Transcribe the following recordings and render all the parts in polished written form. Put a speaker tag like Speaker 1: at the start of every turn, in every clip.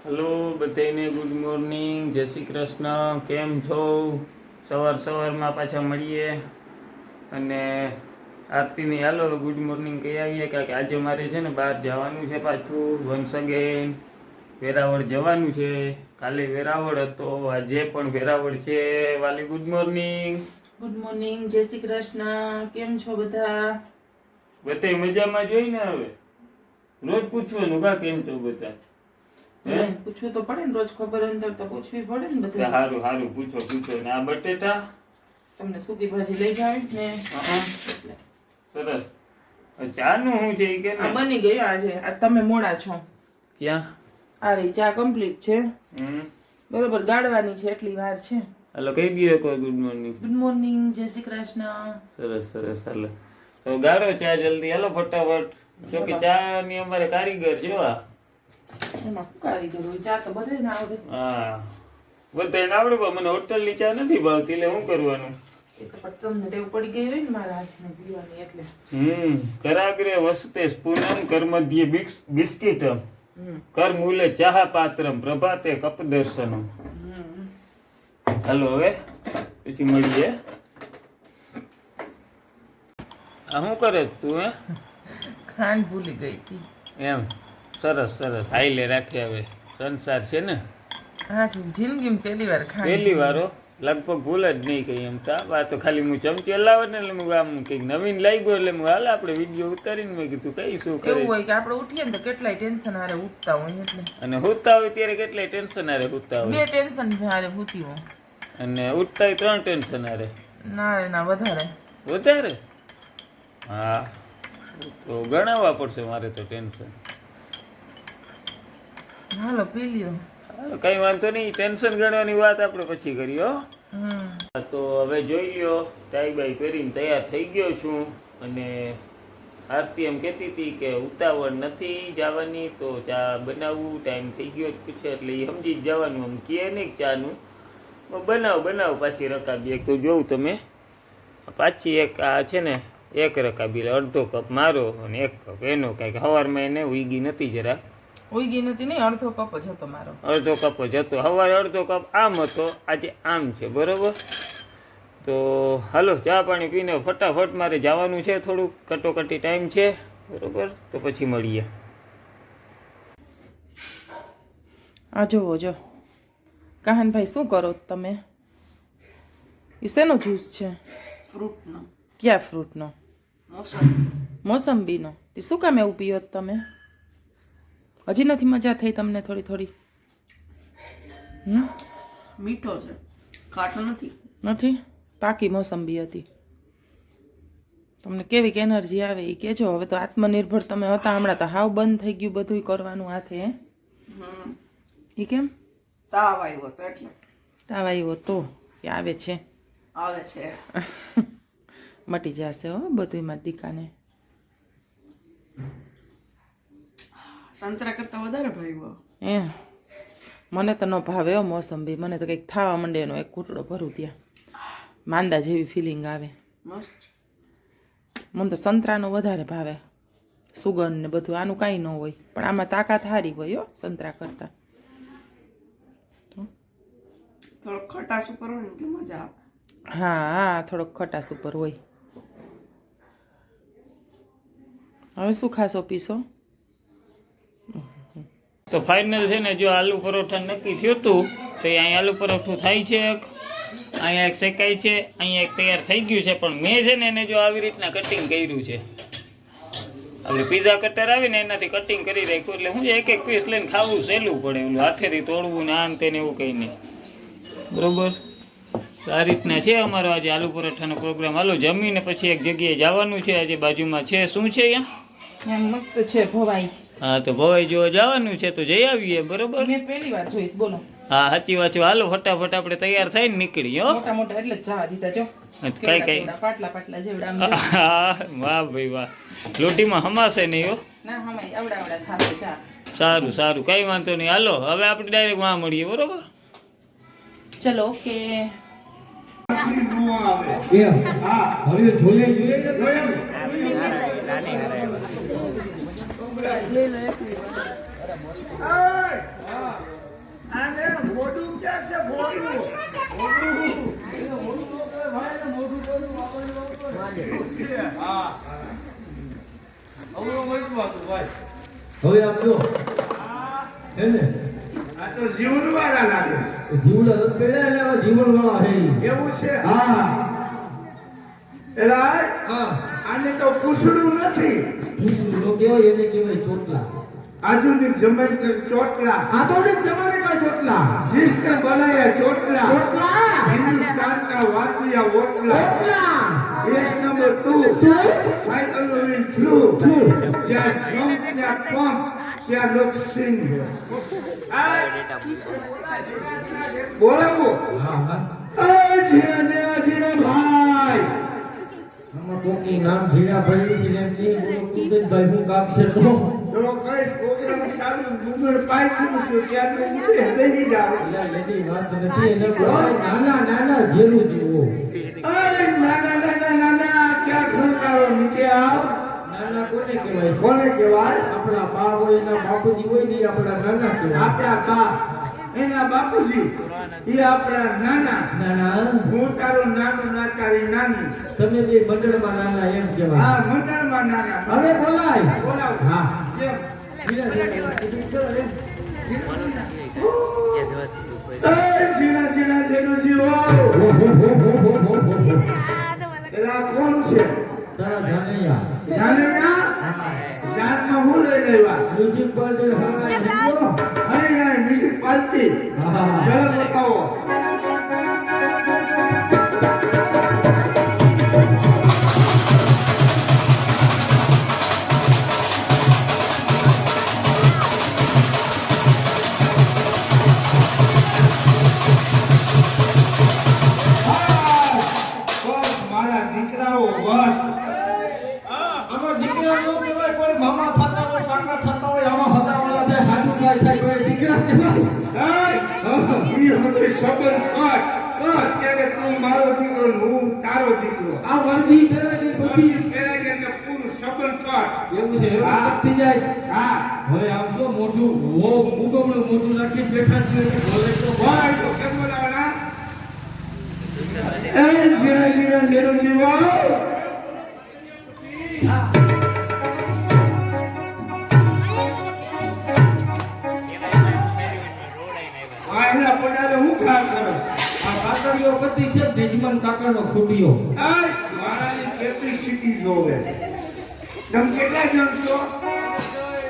Speaker 1: Hello બધાને good morning, જય શ્રી કૃષ્ણ. કેમ છો? સવારમાં પાછા મળીએ અને આરતીની હાલો ગુડ મોર્નિંગ કહી આવીએ. કારણ કે આજે મારે છે ને બહાર જવાનું છે, પાછું વન્સ અગેન વેરાવળ જવાનું છે. કાલે વેરાવળ હતો, આજે પણ વેરાવળ છે. વાલી ગુડ મોર્નિંગ.
Speaker 2: ગુડ મોર્નિંગ, જય શ્રી કૃષ્ણ. કેમ છો બધા?
Speaker 1: બધા મજામાં જોઈને હવે રોજ પૂછવાનું કા કેમ છો બધા.
Speaker 2: પૂછવું તો પડે ને, રોજ ખબર અંતર તો પૂછવી પડે ને બધું.
Speaker 1: સારું પૂછો. ને આ બટેટા
Speaker 2: તમને સૂકી ભાજી લઈ જાવી ને.
Speaker 1: સરસ. ચા નું શું છે કે
Speaker 2: આ બની ગયો આજે. આ તમે મોડા છો.
Speaker 1: ક્યાં?
Speaker 2: આ રહી ચા કમ્પ્લીટ છે. બરોબર ગાળવાની છે એટલી વાર છે.
Speaker 1: હાલો કહી દઈએ કોઈ ગુડ મોર્નિંગ.
Speaker 2: ગુડ મોર્નિંગ, જય શ્રી કૃષ્ણ.
Speaker 1: સરસ હાલો તો ગાળો ચા જલ્દી હાલો ફટાફટ. જો કે ચા ની અમારે કારીગર છે.
Speaker 2: એમાં કારીગર હોય, ચા તો બધાને આવડે.
Speaker 1: હા બધાને આવડે પણ મને હોટલ ની ચા નથી ભાવતી, એટલે શું કરવાનું?
Speaker 2: તમને ટેવ પડી ગઈ હોય ને મારા હાથમાં પીવાની એટલે.
Speaker 1: કરાગ્રે વસતે પૂનમ કર્મધ્ય બિસ્કિટમ કર મૂલે ચાહ પાત્રમ પ્રભાતે કપ દર્શનમ. હાલો હવે પછી મળીએ. આ શું કરે તું?
Speaker 2: ખાંડ ભૂલી ગઈ હતી
Speaker 1: એમ? સરસ હાઈલે રાખે. હવે સંસાર છે ને.
Speaker 2: હા જિંદગીમાં પહેલી વાર
Speaker 1: પહેલી વારો લગભગ ભૂલ જ નહીં કઈ. એમ તો આ તો ખાલી હું ચમચી હલાવે ને એટલે હું આમ કંઈક નવીન લાગી ગયો એટલે હાલ આપણે વિડીયો ઉતારીને મેં કીધું કઈ શું કરે.
Speaker 2: એવું હોય કે આપણે ઉઠીએ ને તો કેટલાય ટેન્શન હારે ઉઠતા હોય એટલે.
Speaker 1: અને હુતા હોય ત્યારે કેટલાય ટેન્શન હારે હુતા હોય.
Speaker 2: 2 ટેન્શન હારે હુતી હોય.
Speaker 1: અને ઉઠતા હોય 3 ટેન્શન હારે.
Speaker 2: ના
Speaker 1: વધારે. હા તો ગણાવવા પડશે મારે તો ટેન્શન.
Speaker 2: હાલો પી લ્યો.
Speaker 1: કઈ વાંધો નહીં, ટેન્શન ગણવાની વાત આપણે પછી કરીએ. તો હવે જોઈ લ્યો, ટાઈ બાઈ પહેરીને તૈયાર થઈ ગયો છું. અને આરતી એમ કહેતી હતી કે ઉતાવળ નથી જવાની, તો ચા બનાવવું ટાઈમ થઈ ગયો પૂછે એટલે એ સમજી જ જવાનું. આમ કહે નહીં ચાનું બનાવ પાછી રકાબી. એક તો જોઉં તમે પાછી એક આ છે ને 1 રકાબી અડધો કપ મારો અને 1 કપ એનો. કાંઈક સવારમાં એને ઉઈગી નથી જરાક.
Speaker 2: ઉઈગી નથી નહીં, અડધો કપ જ હતો મારો.
Speaker 1: અડધો કપ જ હતો. સવારે અડધો કપ આમ હતો, આજે આમ છે. બરોબર. તો હાલો ચા પાણી પીને ફટાફટ મારે જવાનું છે, થોડુંક કટોકટી ટાઈમ છે. બરોબર તો પછી મળીએ.
Speaker 2: આ જોવો જો કાહનભાઈ શું કરો તમે? એ શેનો જ્યુસ છે?
Speaker 3: ફ્રૂટનો.
Speaker 2: ક્યાં ફ્રૂટનો? મોસંબીનો. તે શું કામ એવું પીઓ તમે? હજી નથી મજા થઈ તમને થોડી?
Speaker 3: મીઠો છે, ખાટો
Speaker 2: નથી. પાકી મોસંબી હતી. તમને કેવી એનર્જી આવે એ કહેજો. હવે તો આત્મનિર્ભર તમે હતા, હમણાં તો હાવ બંધ થઈ ગયું બધું કરવાનું હાથે. એ કેમ?
Speaker 3: તાવ આવ્યો તો એટલે.
Speaker 2: તાવ આવ્યો તો કે આવે છે મટી જશે હો બધું માં દીકાને.
Speaker 3: સંતરા કરતા વધારે ભાવ્યો.
Speaker 2: મને તો ન ભાવે હો મોસંબી. મને તો કંઈક થાવા માંડે એનો એક ઘૂંટડો ભરું ત્યાં માંદા જેવી ફિલિંગ આવે.
Speaker 3: મસ્ત.
Speaker 2: મને તો સંતરાનો વધારે ભાવે, સુગંધ ને બધું. આનું કાંઈ ન હોય પણ આમાં તાકાત સારી હોય હો સંતરા કરતા.
Speaker 3: થોડોક ખટાશ ઉપર હોય ને એટલે મજા આવે.
Speaker 2: હા થોડોક ખટાશ ઉપર હોય. હવે શું ખાશો પીશો?
Speaker 1: તો ફાઇનલ છે ને, જો આલુ પરોઠા નક્કી થયું હતું તો અહીંયા આલુ પરોઠું થાય છે, અહીંયા એક શેકાય છે, અહીંયા એક તૈયાર થઈ ગયું છે. પણ મેં છે ને એને જો આવી રીતના કટિંગ કર્યું છે. આપણે પીઝા કટર આવે ને એનાથી કટિંગ કરી રાખ્યું એટલે શું છે, એક પીસ લઈને ખાવું સહેલું પડે. ઓલું હાથેથી તોડવું ને આન તેને એવું કંઈ નહીં. બરોબર. આ રીતના છે અમારો આજે આલુ પરોઠાનો પ્રોગ્રામ. હાલો જમીને પછી એક જગ્યાએ જવાનું છે. આજે બાજુમાં છે, શું છે અહીંયા?
Speaker 2: મસ્ત છે ભવાઈ.
Speaker 1: હા તો ભવાઈ જોવા જવાનું છે તો જઈ આવીએ. બરોબર.
Speaker 2: મેં પહેલી વાર જોઈશ. બોલો.
Speaker 1: હા સાચી વાત છે. હાલો ફટાફટ આપણે તૈયાર થઈને નીકળીએ.
Speaker 2: મોટા એટલે જ જવા દીધા જો.
Speaker 1: કઈ
Speaker 2: પાટલા જેવડા.
Speaker 1: હા વાહ ભાઈ વાહ. લોટીમાં હમાશે નહીં હો.
Speaker 2: ના હમાય આવડા ખાશે ચા.
Speaker 1: સારું કઈ વાંધો નહીં. હાલો હવે આપણે ડાયરેક્ટ વાં મળીએ. બરોબર.
Speaker 2: ચલો ઓકે. લઈ લે.
Speaker 4: હવે આમ જો હે ને
Speaker 5: આ તો જીવનવાળા લાગે
Speaker 4: જીવડા રદ કર્યા એટલે હવે જીવનવાળા હે
Speaker 5: એવું છે
Speaker 4: હા
Speaker 5: એલા
Speaker 4: હા
Speaker 5: આને તો પૂછડું નથી
Speaker 4: પૂછડું નો કહેવાય એને કહેવાય ચોટલા
Speaker 5: आधुनिक जमाने के चोटला
Speaker 4: आधुनिक जमाने का चोटला
Speaker 5: जिसने बनाया चोटला
Speaker 4: चोटला
Speaker 5: हिंदुस्तान का वादिया वोटला
Speaker 4: चोटला
Speaker 5: page number 2 cycle wheel through क्या जंप क्या पंप क्या लोग सिंह बोला वो जीना जीना जीना भाई
Speaker 4: हम कोकी नाम जीना भाई છે એમ કે બોલો કુંદનભાઈ હું કામ છે તો
Speaker 5: કઈ પ્રોગ્રામ ચાલુ ડુંગર પાછું છે ત્યાં તો ઉભે બેહી જાવ
Speaker 4: એટલે લેડી વાત નથી એને બોલાય નાના નાના જેલું જીવો
Speaker 5: અરે નાના નાના નાના ક્યાં ખણકારો નીચે આવ
Speaker 4: નાના કોને કહેવાય
Speaker 5: કોને કહેવાય
Speaker 4: આપણા બા હોય એના બાપુજી હોય ને ઈ આપણા નાના કહેવાય
Speaker 5: આપણા બાપ એના બાપુજી એ આપણા નાના
Speaker 4: નાના
Speaker 5: હું તારો નાનો ના તારી નાની
Speaker 4: તમે બે મંડળમાં નાના એમ કહેવાય
Speaker 5: હા મંડળમાં નાના
Speaker 4: હવે બોલાય
Speaker 5: બોલાવ
Speaker 4: હા
Speaker 5: કેમ? એ જીણા જીણા જેનો જીવો એલા કોણ છે
Speaker 4: તારા જાનૈયા
Speaker 5: જાનૈયા જાનમાં હું લઈ લેવા
Speaker 4: મ્યુનિસિપાલિટી હરવાય જીવો
Speaker 5: અરે ના મ્યુનિસિપાલિટી
Speaker 4: હા
Speaker 5: ચલો બતાવો મારા દીકરાઓ બસ
Speaker 4: આમાં દીકરા નો કહેવાય કોઈ મામા થતા હોય કાકા થતા હોય આમાં હદાવાળા થાય હાડું કાય થાય કોઈ દીકરા કહેવાય
Speaker 5: ઈ હવે સબન કટ અત્યારે તું મારો દીકરો ને હું તારો દીકરો
Speaker 4: આ વર્દી પહેલા કે પછી
Speaker 5: પેલા કે પૂરું સબન કટ
Speaker 4: એવું છે એવું
Speaker 5: હા.
Speaker 4: થઈ જાય
Speaker 5: હા
Speaker 4: હવે આમ તો મોઢું વો ઉગમણું મોઢું નાખી બેઠા જ નહીં બોલે તો
Speaker 5: બોલ તો કેમ બોલાવના એ જીણા જીણા જેનો જીવો આ એના પડાલે હું ખા કરો
Speaker 4: આ કાતરીઓ પતિ છે જજમાન કાકાનો ખૂટ્યો
Speaker 5: આ મારાની કેપેસિટી જોવે તમે કેટલા જણ છો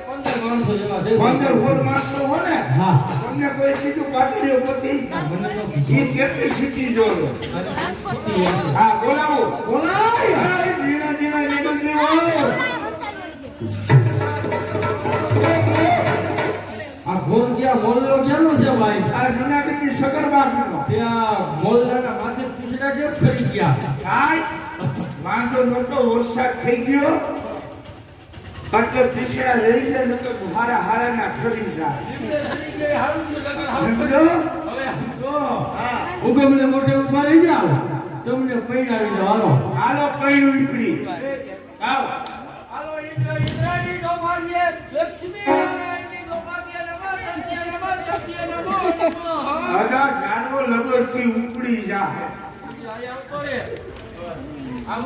Speaker 4: 15 માણસો જેવા છે
Speaker 5: 15 માણસો હો ને
Speaker 4: હા
Speaker 5: તમને કોઈ કીધું પાટલીઓ પતિ
Speaker 4: મને તો
Speaker 5: ઈ કેપેસિટી જોવે
Speaker 4: ખૂટી હશે.
Speaker 5: હા બોલાવો
Speaker 4: બોલાય
Speaker 5: આ જીણા જીણા જેનો જીવો
Speaker 4: આ ગોલ ક્યાં મોલ્લો ક્યાંનો છે ભાઈ
Speaker 5: આ જુનાગઢની સગરબાગનો
Speaker 4: ત્યાં મોલ્લાના માથે પીછડા કેમ ખરી ગયા
Speaker 5: કાઈ વાંધો નતો વરસાદ થઈ ગયો એટલે પીછડા લઈ લે નતો હારા હારાના ખરી જાય સમજો? હા
Speaker 4: ઉગમને મોઢે ઉભા રહી જાવ તમને પૈણાવી દો હાલો
Speaker 5: હાલો પૈણું ઈપડી આવ આધા જાનવો લગડથી ઉપડી જા આ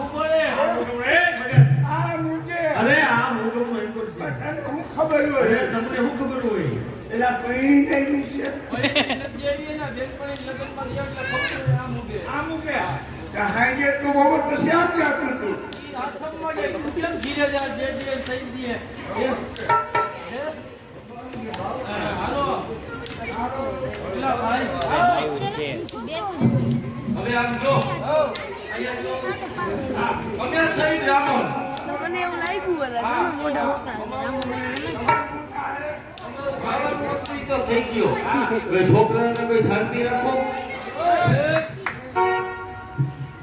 Speaker 5: મુકે
Speaker 4: અરે આ મુગમનો એકો છે
Speaker 5: તને હું ખબર હોય
Speaker 4: તમને શું ખબર હોય
Speaker 5: એલા પૈણી થઈ છે આ મુકે હાજે તો બહુ પછી આપી આપ્યું તું
Speaker 4: હવે આમ જો અહીંયા જો અમે સાઈડ રામો
Speaker 6: મને એવું લાગ્યું એટલે ઘણું મોઢા હોતા
Speaker 4: તો થઈ ગયો કોઈ છોકરાને કોઈ શાંતિ રાખો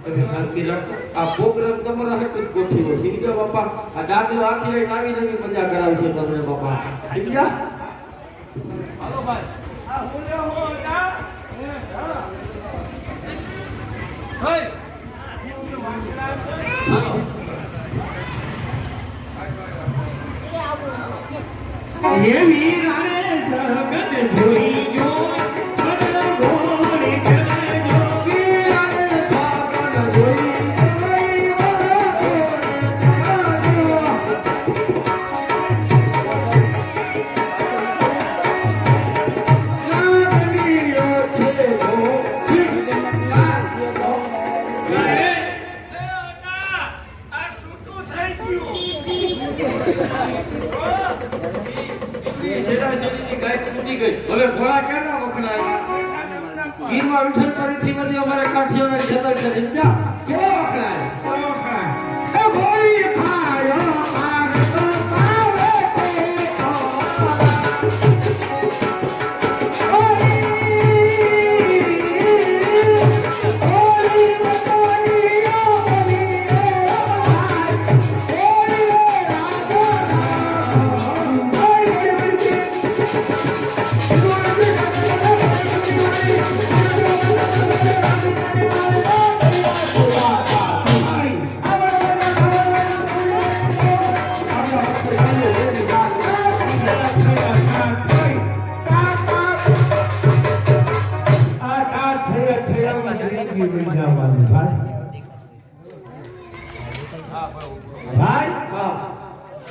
Speaker 4: તમે શાંતિ રાખો આ પ્રોગ્રામ તમારા હાટુ જ ગોઠવ્યો છે સમજ્યા બાપા આ દાદલો આખી રાત આવી નવી મજા કરાવશે તમને બાપા સમજ્યા હાલો ભાઈ
Speaker 5: આ હુલે હો જા
Speaker 4: હાય હાલો
Speaker 5: એ વીરાને સગત જોઈ જો અન ગોળી કરે જો વીરાને સગત જોઈ
Speaker 4: ગઈ હવે ઘોડા ક્યાં વખણાય ગીરમાં વિઠ્ઠલ પરિથી બધી અમારે કાઠિયાવાડી ખેતર છે સમજ્યા કેવો વખણાય એ ઘોડી ખાયો આગ તો પાવે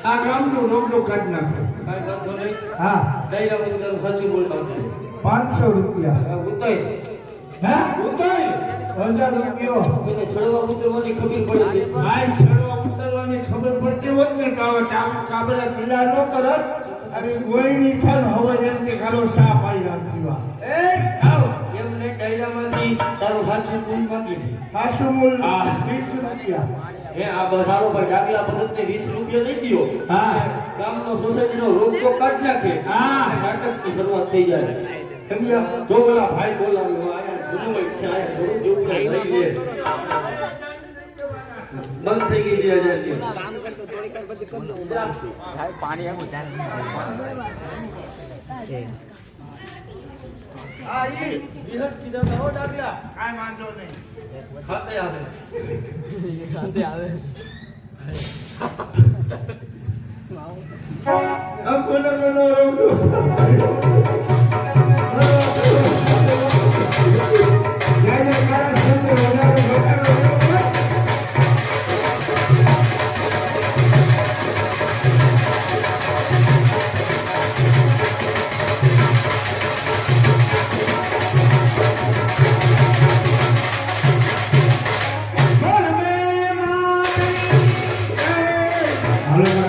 Speaker 5: આ ગામનું નોમનું કાઢી નાખો.
Speaker 4: કાઈ વાંધો નહીં
Speaker 5: હા
Speaker 4: ડાયરા બંધ સાચું બોલતા
Speaker 5: 500 રૂપિયા.
Speaker 4: ઉતાઈ
Speaker 5: હે
Speaker 4: ઉતાઈ
Speaker 5: 1000 રૂપિયો.
Speaker 4: તને છડવા ઉતરવાની ખબર પડે છે
Speaker 5: આ છડવા ઉતરવાની ખબર પડતી હોત ને તો હવે કાબરા કિલ્લા ન કરત અને ગોળીની થન હવે એમ કે ખાલો સા પાડી નાખીવા.
Speaker 4: એ આવ એમને ડાયરામાંથી તારું સાચું પૂન માંગી છે
Speaker 5: પાછું મૂળ 20 રૂપિયા.
Speaker 4: હે આ બધારો પર ડાગલા ભગતને 20 રૂપિયા દઈ દ્યો
Speaker 5: હા
Speaker 4: ગામનો સોસાયટીનો રોગ તો કાઢ નાખે
Speaker 5: હા.
Speaker 4: નાટકની શરૂઆત થઈ જાય સમજ્યા જો બોલા ભાઈ બોલાવ્યો આયા જૂનું હોય છે આયા જરૂર જેવું લઈ લે બંધ થઈ ગઈ છે આજે હા ઈ વિહત કીધા તો ડાગલા
Speaker 5: કાઈ વાંધો નહીં.
Speaker 4: ખાતે આવે
Speaker 5: આ કોનો કોનો રોગ જાય કાળા સંતો વધારે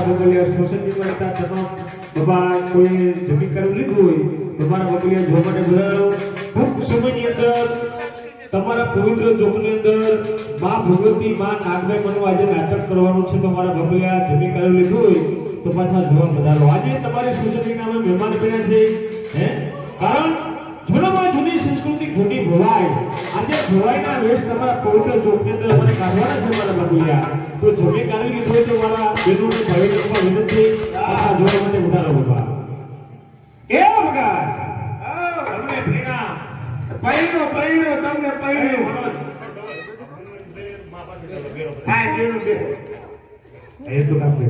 Speaker 5: વધારે સોસાયટી કરતા તમામ બાબા કોઈ જમીન કરી લીધું હોય તમારા બગલિયા જોવા માટે બોલાવો. ટૂંક સમયની અંદર તમારા પવિત્ર ચોકની અંદર માં ભગવતી માં નાગભાઈ બનવા આજે નાટક કરવાનું છે. તમારા બગલિયા જમીન કરી લીધું હોય તો પાછા જોવા પધારો. આજે તમારી સોસાયટીના અમે મહેમાન બન્યા છે હે કારણ જૂનામાં જૂની સંસ્કૃતિ ખોટી ભવાય. આજે ભવાઈના વેશ તમારા પવિત્ર ચોકની અંદર અમારે કાઢવાના છે મારા બગલિયા. તો જમીન કરી લીધું હોય તો મારા બેનોને ભાઈઓને વિનંતી આ જોવા માટે ઉતારો બાબા. એ ભગવાન તમને ભીણા પૈણો તમને પૈણો હા જેનું બે એ તો કાપે